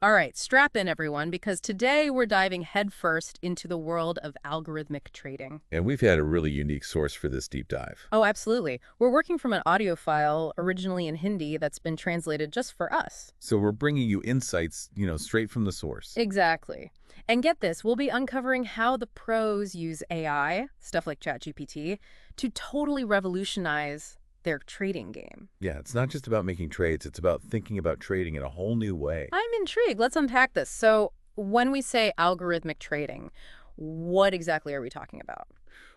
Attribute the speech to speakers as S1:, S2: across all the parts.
S1: All right, strap in everyone, because today we're diving headfirst into the world of algorithmic trading.
S2: And we've had a really unique source for this deep dive.
S1: Oh, absolutely. We're working from an audio file originally in Hindi that's been translated just for us.
S2: So we're bringing you insights, straight from the source.
S1: Exactly. And get this, we'll be uncovering how the pros use AI, stuff like ChatGPT, to totally revolutionize their trading game.
S2: Yeah, it's not just about making trades. It's about thinking about trading in a whole new way.
S1: I'm intrigued. Let's unpack this. So, when we say algorithmic trading, what exactly are we talking about?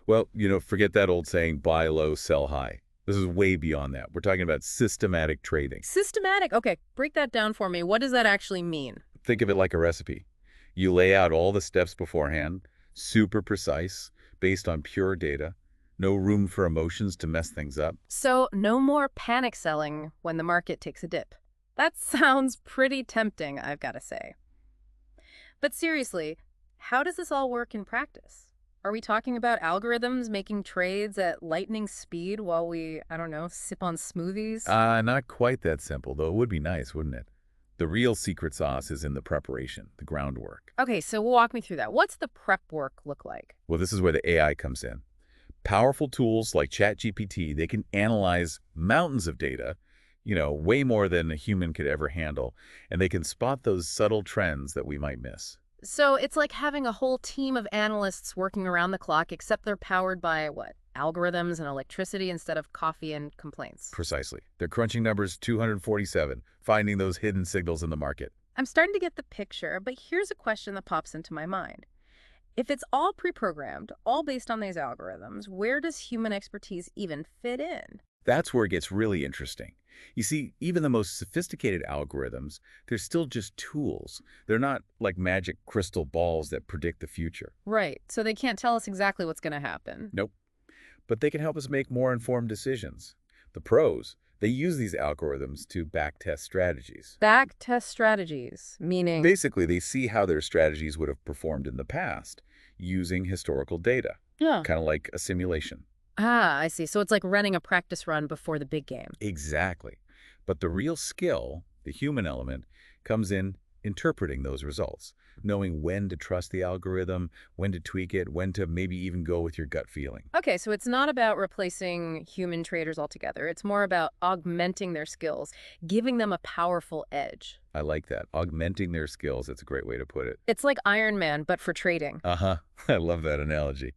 S2: Well, forget that old saying, buy low, sell high. This is way beyond that. We're talking about systematic trading.
S1: Systematic. Okay, break that down for me. What does that actually mean?
S2: Think of it like a recipe. You lay out all the steps beforehand, super precise, based on pure data, no room for emotions to mess things up.
S1: So, no more panic selling when the market takes a dip. That sounds pretty tempting, I've got to say. But seriously, how does this all work in practice? Are we talking about algorithms making trades at lightning speed while we, I don't know, sip on smoothies?
S2: Not quite that simple, though it would be nice, wouldn't it? The real secret sauce is in the preparation, the groundwork.
S1: Okay, so walk me through that. What's the prep work look like?
S2: Well, this is where the AI comes in. Powerful tools like ChatGPT, they can analyze mountains of data, way more than a human could ever handle, and they can spot those subtle trends that we might miss.
S1: So it's like having a whole team of analysts working around the clock, except they're powered by what? Algorithms and electricity instead of coffee and complaints.
S2: Precisely. They're crunching numbers 247, finding those hidden signals in the market.
S1: I'm starting to get the picture, but here's a question that pops into my mind. If it's all pre-programmed, all based on these algorithms, where does human expertise even fit in?
S2: That's where it gets really interesting. You see, even the most sophisticated algorithms, they're still just tools. They're not like magic crystal balls that predict the future.
S1: Right, so they can't tell us exactly what's going to happen.
S2: Nope. But they can help us make more informed decisions. The pros, they use these algorithms to backtest strategies.
S1: Backtest strategies, meaning...
S2: Basically, they see how their strategies would have performed in the past using historical data,
S1: Yeah.
S2: kind of like a simulation.
S1: Ah, I see. So it's like running a practice run before the big game.
S2: Exactly. But the real skill, the human element, comes in interpreting those results, knowing when to trust the algorithm, when to tweak it, when to maybe even go with your gut feeling.
S1: Okay, so it's not about replacing human traders altogether. It's more about augmenting their skills, giving them a powerful edge.
S2: I like that. Augmenting their skills, that's a great way to put it.
S1: It's like Iron Man, but for trading.
S2: Uh-huh. I love that analogy.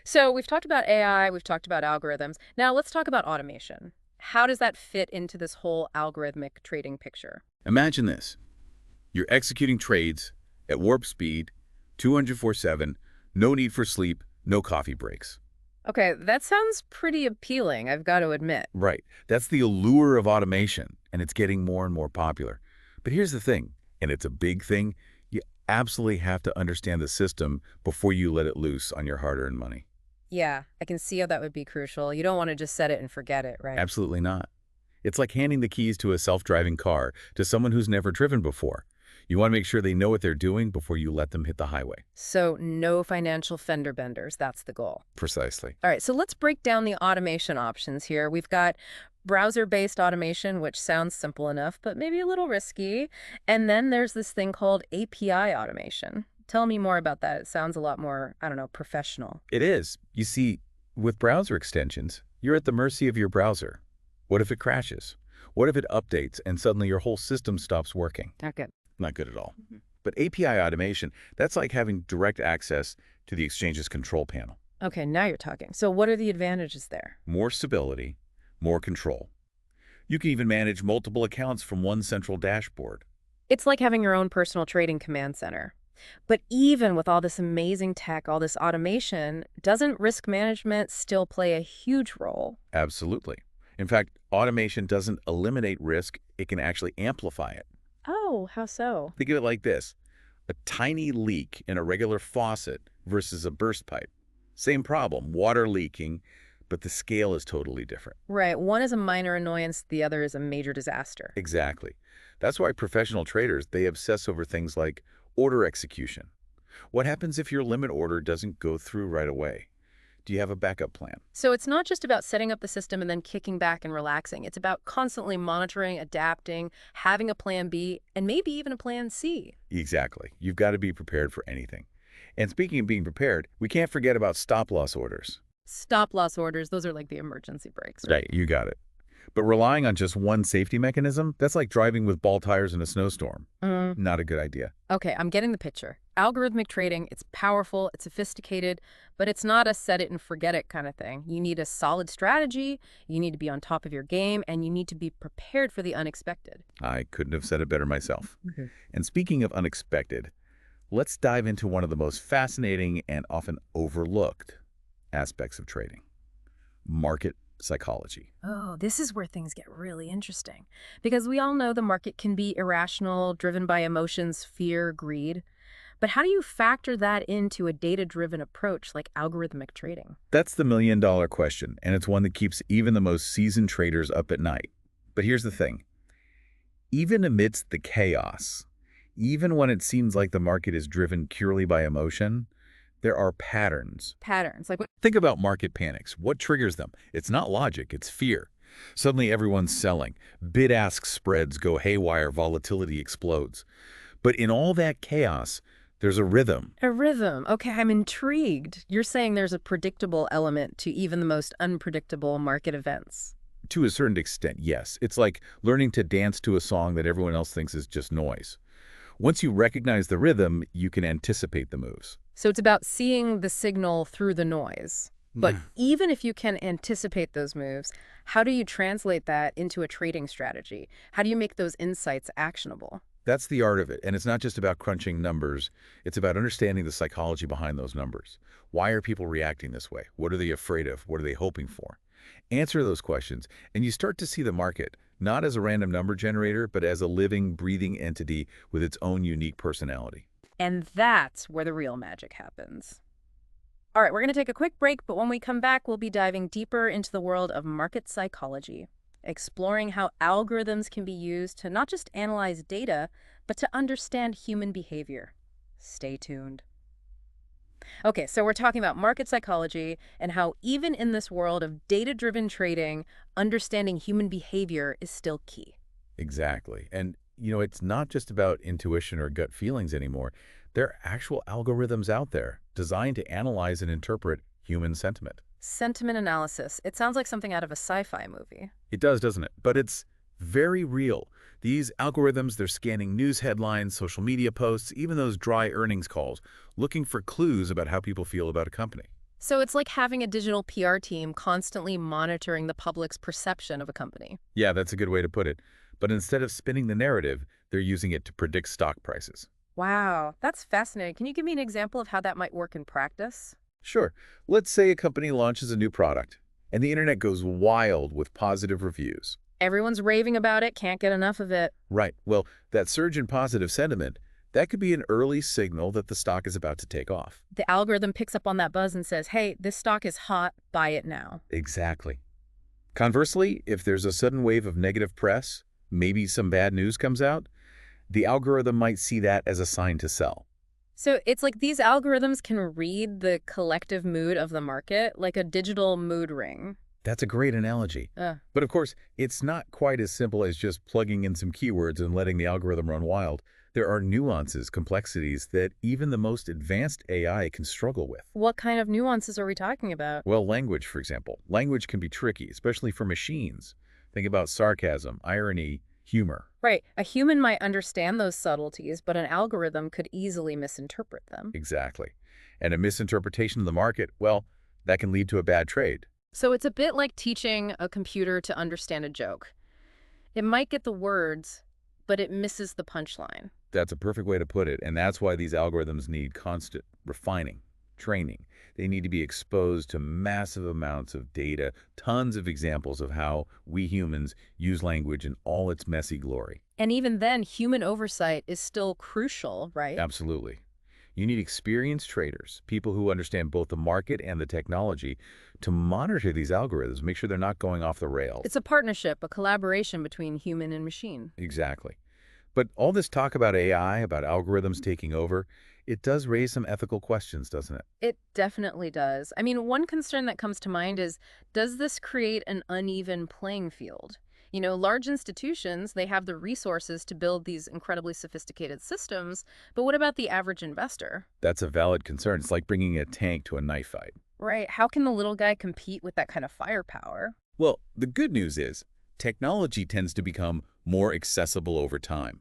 S1: So we've talked about AI, we've talked about algorithms. Now let's talk about automation. How does that fit into this whole algorithmic trading picture?
S2: Imagine this. You're executing trades at warp speed, 204/7, no need for sleep, no coffee breaks.
S1: Okay, that sounds pretty appealing, I've got to admit.
S2: Right. That's the allure of automation, and it's getting more and more popular. But here's the thing, and it's a big thing, you absolutely have to understand the system before you let it loose on your hard-earned money.
S1: Yeah, I can see how that would be crucial. You don't want to just set it and forget it, right?
S2: Absolutely not. It's like handing the keys to a self-driving car to someone who's never driven before. You want to make sure they know what they're doing before you let them hit the highway.
S1: So no financial fender benders, that's the goal.
S2: Precisely.
S1: All right, so let's break down the automation options here. We've got browser-based automation, which sounds simple enough, but maybe a little risky. And then there's this thing called API automation. Tell me more about that. It sounds a lot more, I don't know, professional.
S2: It is. You see, with browser extensions, you're at the mercy of your browser. What if it crashes? What if it updates and suddenly your whole system stops working?
S1: Not good.
S2: Not good at all. But API automation, that's like having direct access to the exchange's control panel.
S1: Okay, now you're talking. So what are the advantages there?
S2: More stability, more control. You can even manage multiple accounts from one central dashboard.
S1: It's like having your own personal trading command center. But even with all this amazing tech, all this automation, doesn't risk management still play a huge role?
S2: Absolutely. In fact, automation doesn't eliminate risk, it can actually amplify it.
S1: Oh, how so?
S2: Think of it like this. A tiny leak in a regular faucet versus a burst pipe. Same problem, water leaking, but the scale is totally different.
S1: Right, one is a minor annoyance, the other is a major disaster.
S2: Exactly. That's why professional traders, they obsess over things like order execution. What happens if your limit order doesn't go through right away? Do you have a backup plan?
S1: So it's not just about setting up the system and then kicking back and relaxing. It's about constantly monitoring, adapting, having a plan B, and maybe even a plan C.
S2: Exactly. You've got to be prepared for anything. And speaking of being prepared, we can't forget about stop-loss orders.
S1: Stop loss orders, those are like the emergency brakes, right?
S2: Right, you got it. But relying on just one safety mechanism, that's like driving with ball tires in a snowstorm. Not a good idea.
S1: Okay, I'm getting the picture. Algorithmic trading, it's powerful, it's sophisticated, but it's not a set it and forget it kind of thing. You need a solid strategy, you need to be on top of your game, and you need to be prepared for the unexpected.
S2: I couldn't have said it better myself.
S1: Mhm.
S2: And speaking of unexpected, let's dive into one of the most fascinating and often overlooked aspects of trading: market psychology.
S1: Oh, this is where things get really interesting. Because we all know the market can be irrational, driven by emotions, fear, greed. But how do you factor that into a data-driven approach like algorithmic trading?
S2: That's the million-dollar question, and it's one that keeps even the most seasoned traders up at night. But here's the thing. Even amidst the chaos, even when it seems like the market is driven purely by emotion, there are patterns.
S1: Patterns, like what?
S2: Think about market panics. What triggers them? It's not logic, it's fear. Suddenly everyone's selling. Bid-ask spreads go haywire, volatility explodes. But in all that chaos, there's a rhythm.
S1: A rhythm. Okay, I'm intrigued. You're saying there's a predictable element to even the most unpredictable market events.
S2: To a certain extent, yes. It's like learning to dance to a song that everyone else thinks is just noise. Once you recognize the rhythm, you can anticipate the moves.
S1: So it's about seeing the signal through the noise. But even if you can anticipate those moves, how do you translate that into a trading strategy? How do you make those insights actionable?
S2: That's the art of it. And it's not just about crunching numbers. It's about understanding the psychology behind those numbers. Why are people reacting this way? What are they afraid of? What are they hoping for? Answer those questions, and you start to see the market not as a random number generator, but as a living, breathing entity with its own unique personality.
S1: And that's where the real magic happens. All right, we're going to take a quick break, but when we come back, we'll be diving deeper into the world of market psychology, exploring how algorithms can be used to not just analyze data, but to understand human behavior. Stay tuned. Okay, so we're talking about market psychology and how even in this world of data-driven trading, understanding human behavior is still key.
S2: Exactly. And, it's not just about intuition or gut feelings anymore. There are actual algorithms out there designed to analyze and interpret human sentiment.
S1: Sentiment analysis. It sounds like something out of a sci-fi movie.
S2: It does, doesn't it? But it's very real. These algorithms, they're scanning news headlines, social media posts, even those dry earnings calls, looking for clues about how people feel about a company.
S1: So it's like having a digital PR team constantly monitoring the public's perception of a company.
S2: Yeah, that's a good way to put it. But instead of spinning the narrative, they're using it to predict stock prices.
S1: Wow, that's fascinating. Can you give me an example of how that might work in practice?
S2: Sure, let's say a company launches a new product, and the internet goes wild with positive reviews.
S1: Everyone's raving about it, can't get enough of it.
S2: Right. Well, that surge in positive sentiment, that could be an early signal that the stock is about to take off.
S1: The algorithm picks up on that buzz and says, hey, this stock is hot, buy it now.
S2: Exactly. Conversely, if there's a sudden wave of negative press, maybe some bad news comes out, the algorithm might see that as a sign to sell.
S1: So it's like these algorithms can read the collective mood of the market, like a digital mood ring.
S2: That's a great analogy. But of course, it's not quite as simple as just plugging in some keywords and letting the algorithm run wild. There are nuances, complexities that even the most advanced AI can struggle with.
S1: What kind of nuances are we talking about?
S2: Well, language, for example. Language can be tricky, especially for machines. Think about sarcasm, irony, humor.
S1: Right. A human might understand those subtleties, but an algorithm could easily misinterpret them.
S2: Exactly. And a misinterpretation of the market, well, that can lead to a bad trade.
S1: So it's a bit like teaching a computer to understand a joke. It might get the words, but it misses the punchline.
S2: That's a perfect way to put it, and that's why these algorithms need constant refining, training. They need to be exposed to massive amounts of data, tons of examples of how we humans use language in all its messy glory.
S1: And even then, human oversight is still crucial, right?
S2: Absolutely. You need experienced traders, people who understand both the market and the technology, to monitor these algorithms, make sure they're not going off the rails.
S1: It's a partnership, a collaboration between human and machine.
S2: Exactly. But all this talk about AI, about algorithms taking over, it does raise some ethical questions, doesn't it?
S1: It definitely does. I mean, one concern that comes to mind is, does this create an uneven playing field? Large institutions, they have the resources to build these incredibly sophisticated systems, but what about the average investor?
S2: That's a valid concern. It's like bringing a tank to a knife fight.
S1: Right. How can the little guy compete with that kind of firepower?
S2: Well, the good news is technology tends to become more accessible over time.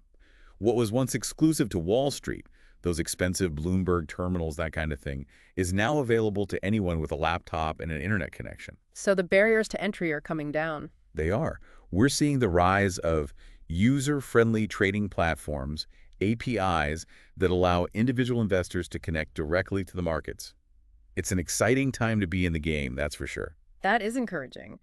S2: What was once exclusive to Wall Street, those expensive Bloomberg terminals, that kind of thing, is now available to anyone with a laptop and an internet connection.
S1: So the barriers to entry are coming down.
S2: They are. We're seeing the rise of user-friendly trading platforms, APIs, that allow individual investors to connect directly to the markets. It's an exciting time to be in the game, that's for sure.
S1: That is encouraging.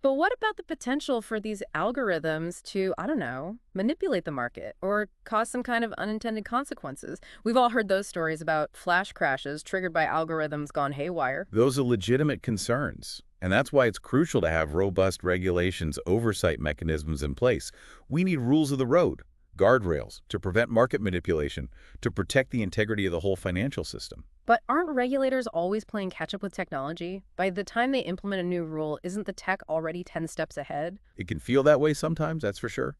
S1: But what about the potential for these algorithms to, I don't know, manipulate the market or cause some kind of unintended consequences? We've all heard those stories about flash crashes triggered by algorithms gone haywire.
S2: Those are legitimate concerns, and that's why it's crucial to have robust regulations, oversight mechanisms in place. We need rules of the road, guardrails, to prevent market manipulation, to protect the integrity of the whole financial system.
S1: But aren't regulators always playing catch up with technology? By the time they implement a new rule, isn't the tech already 10 steps ahead?
S2: It can feel that way sometimes, that's for sure,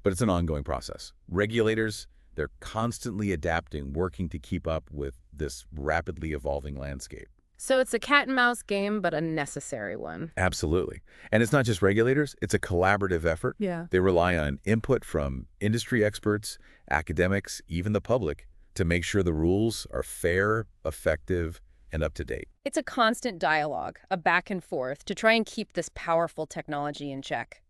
S2: but it's an ongoing process. Regulators, they're constantly adapting, working to keep up with this rapidly evolving landscape.
S1: So it's a cat and mouse game, but a necessary one.
S2: Absolutely. And it's not just regulators, it's a collaborative effort.
S1: Yeah.
S2: They rely on input from industry experts, academics, even the public, to make sure the rules are fair, effective, and up to date.
S1: It's a constant dialogue, a back and forth, to try and keep this powerful technology in check.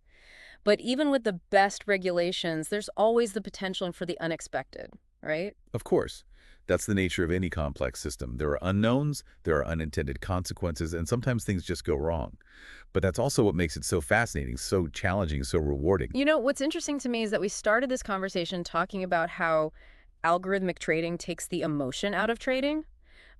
S1: But even with the best regulations, there's always the potential for the unexpected, right?
S2: Of course, that's the nature of any complex system. There are unknowns, there are unintended consequences, and sometimes things just go wrong. But that's also what makes it so fascinating, so challenging, so rewarding.
S1: What's interesting to me is that we started this conversation talking about how algorithmic trading takes the emotion out of trading.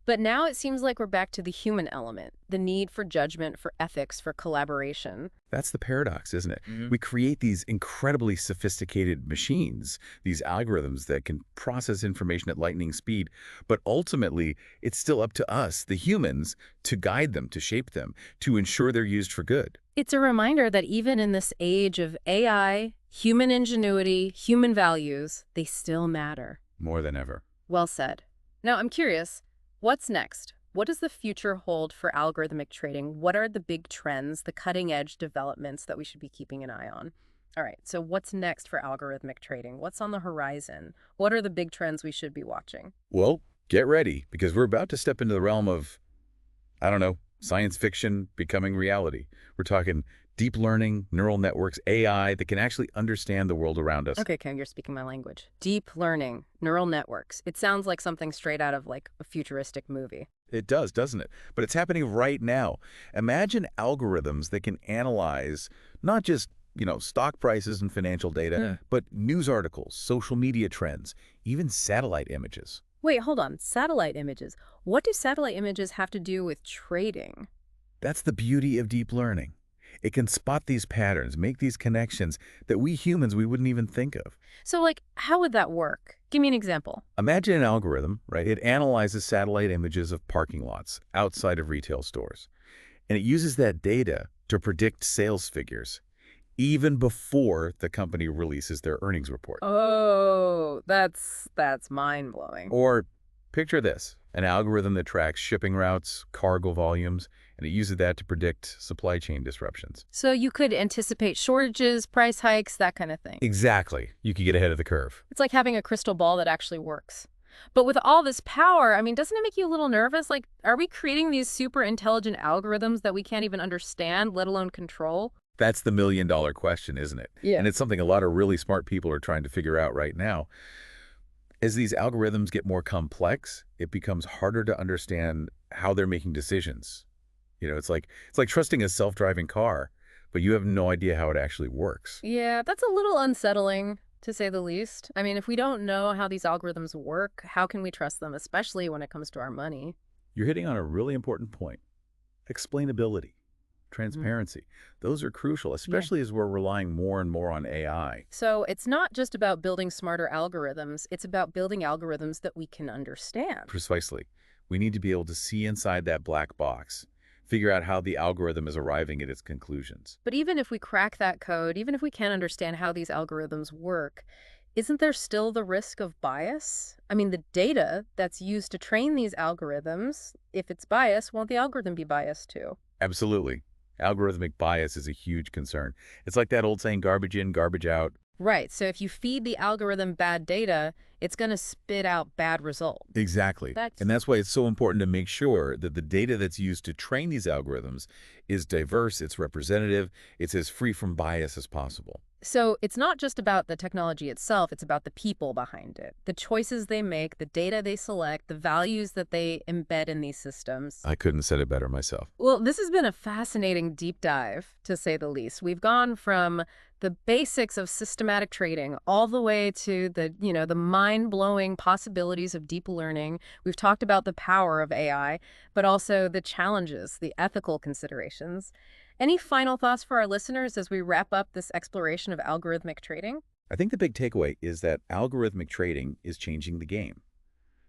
S1: But now it seems like we're back to the human element, the need for judgment, for ethics, for collaboration.
S2: That's the paradox, isn't it? We create these incredibly sophisticated machines, these algorithms that can process information at lightning speed, but ultimately it's still up to us, the humans, to guide them, to shape them, to ensure they're used for good.
S1: It's a reminder that even in this age of AI, human ingenuity, human values, they still matter.
S2: More than ever.
S1: Well said. Now, I'm curious, what's next? What does the future hold for algorithmic trading? What are the big trends, the cutting-edge developments that we should be keeping an eye on? All right, so what's next for algorithmic trading? What's on the horizon? What are the big trends we should be watching?
S2: Well, get ready, because we're about to step into the realm of, I don't know, science fiction becoming reality. We're talking deep learning, neural networks, AI that can actually understand the world around us.
S1: Okay, Kim, you're speaking my language. Deep learning, neural networks. It sounds like something straight out of like a futuristic movie.
S2: It does, doesn't it? But it's happening right now. Imagine algorithms that can analyze not just, stock prices and financial data, but news articles, social media trends, even satellite images.
S1: Wait, hold on. Satellite images. What do satellite images have to do with trading?
S2: That's the beauty of deep learning. It can spot these patterns, make these connections that we humans, we wouldn't even think of.
S1: So, how would that work? Give me an example.
S2: Imagine an algorithm, right? It analyzes satellite images of parking lots outside of retail stores. And it uses that data to predict sales figures, even before the company releases their earnings report.
S1: Oh, that's mind-blowing.
S2: Or picture this, an algorithm that tracks shipping routes, cargo volumes, and it uses that to predict supply chain disruptions.
S1: So you could anticipate shortages, price hikes, that kind of thing.
S2: Exactly. You could get ahead of the curve.
S1: It's like having a crystal ball that actually works. But with all this power, doesn't it make you a little nervous? Are we creating these super intelligent algorithms that we can't even understand, let alone control?
S2: That's the million-dollar question, isn't it?
S1: Yeah.
S2: And it's something a lot of really smart people are trying to figure out right now. As these algorithms get more complex, it becomes harder to understand how they're making decisions. It's like trusting a self-driving car, but you have no idea how it actually works.
S1: Yeah, that's a little unsettling, to say the least. If we don't know how these algorithms work, how can we trust them, especially when it comes to our money?
S2: You're hitting on a really important point. Explainability. transparency. Those are crucial,
S1: Yeah.
S2: especially as we're relying more and more on AI.
S1: So it's not just about building smarter algorithms, it's about building algorithms that we can understand.
S2: Precisely. We need to be able to see inside that black box, figure out how the algorithm is arriving at its conclusions.
S1: But even if we crack that code, even if we can't understand how these algorithms work, isn't there still the risk of bias? I mean, the data that's used to train these algorithms, if it's biased, won't the algorithm be biased too?
S2: Absolutely. Algorithmic bias is a huge concern. It's like that old saying, garbage in, garbage out.
S1: Right, so if you feed the algorithm bad data, it's going to spit out bad results.
S2: Exactly.
S1: That's
S2: And that's why it's so important to make sure that the data that's used to train these algorithms is diverse, it's representative, it's as free from bias as possible.
S1: So it's not just about the technology itself, it's about the people behind it, the choices they make, the data they select, the values that they embed in these systems.
S2: I couldn't have said it better myself.
S1: Well, this has been a fascinating deep dive, to say the least. We've gone from the basics of systematic trading all the way to the mind-blowing possibilities of deep learning. We've talked about the power of AI, but also the challenges, the ethical considerations. Any final thoughts for our listeners as we wrap up this exploration of algorithmic trading?
S2: I think the big takeaway is that algorithmic trading is changing the game.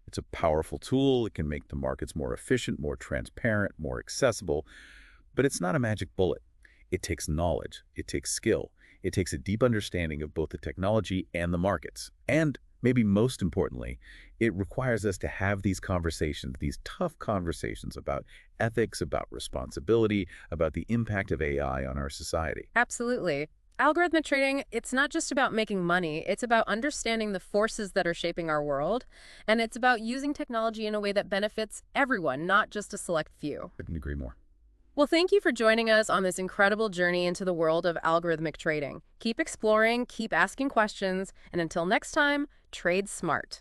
S2: It's a powerful tool. It can make the markets more efficient, more transparent, more accessible. But it's not a magic bullet. It takes knowledge. It takes skill. It takes a deep understanding of both the technology and the markets. And maybe most importantly, it requires us to have these conversations, these tough conversations about ethics, about responsibility, about the impact of AI on our society.
S1: Absolutely. Algorithmic trading, it's not just about making money, it's about understanding the forces that are shaping our world, and it's about using technology in a way that benefits everyone, not just a select few.
S2: Couldn't agree more.
S1: Well, thank you for joining us on this incredible journey into the world of algorithmic trading. Keep exploring, keep asking questions, and until next time, trade smart.